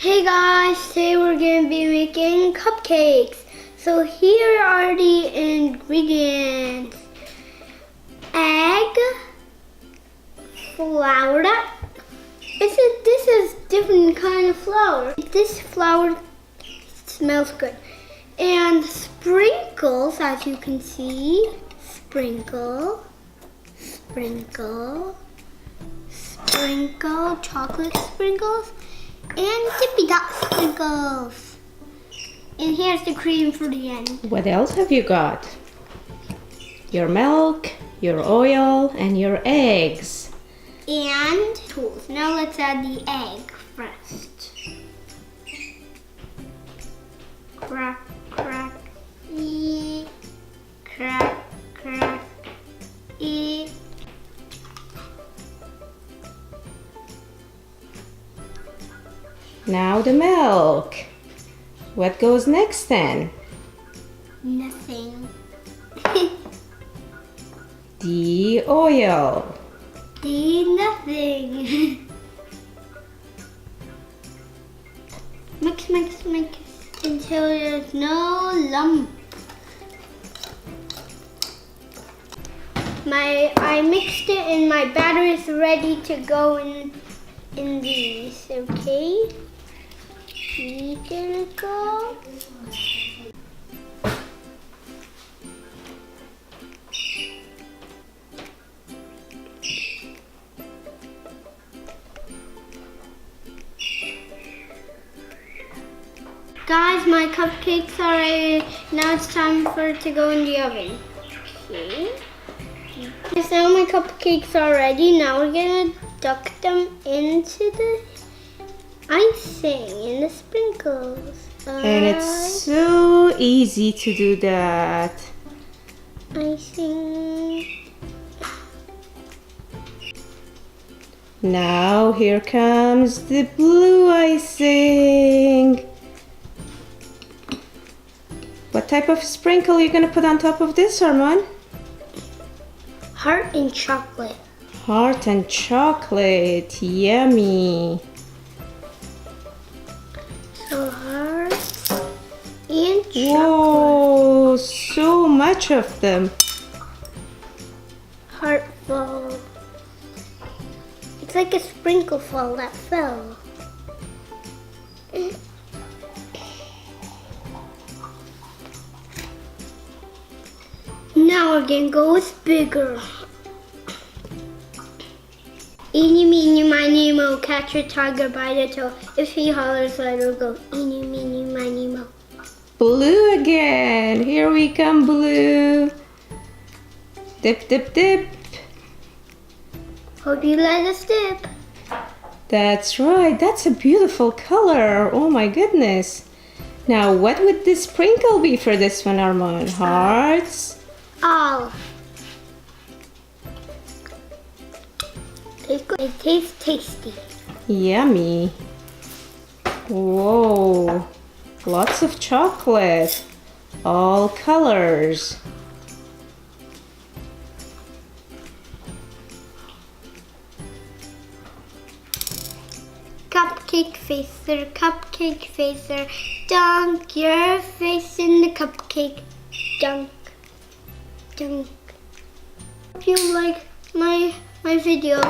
Hey guys, today we're going to be making cupcakes. So here are the ingredients. Egg, flour. This is different kind of flour. This flour smells good. And sprinkles, as you can see. Sprinkle, sprinkle, sprinkle, chocolate sprinkles. And tippy dot sprinkles. And here's the cream for the end. What else have you got? Your milk, your oil, and your eggs. And tools. Now let's add the egg first. Crack, crack, e. Crack, crack, e. Now the milk. What goes next then? Nothing. The oil. Nothing. Mix, mix, mix until there's no lump. I mixed it and my batter is ready to go in these, okay? We can go. Guys, my cupcakes are ready. Now it's time for it to go in the oven. Okay. Yes, now my cupcakes are ready. Now we're gonna duck them into the icing and the sprinkles. And it's so easy to do that. Icing. Now here comes the blue icing. What type of sprinkle are you gonna put on top of this, Armand? Heart and chocolate. Heart and chocolate, yummy. So heart and chocolate. Whoa, so much of them. Heart fall. It's like a sprinkle fall that fell. Now we're gonna go with bigger. Eeny, meeny, miny, mo, catch a tiger by the toe. If he hollers, let her go. Eeny, meeny, miny, mo. Blue again. Here we come, blue. Dip, dip, dip. Hope you let us dip. That's right. That's a beautiful color. Oh my goodness. Now, what would the sprinkle be for this one, Armand? Hearts? All. It tastes tasty. Yummy. Whoa. Lots of chocolate. All colors. Cupcake facer, dunk your face in the cupcake, dunk, dunk. Hope you like my video.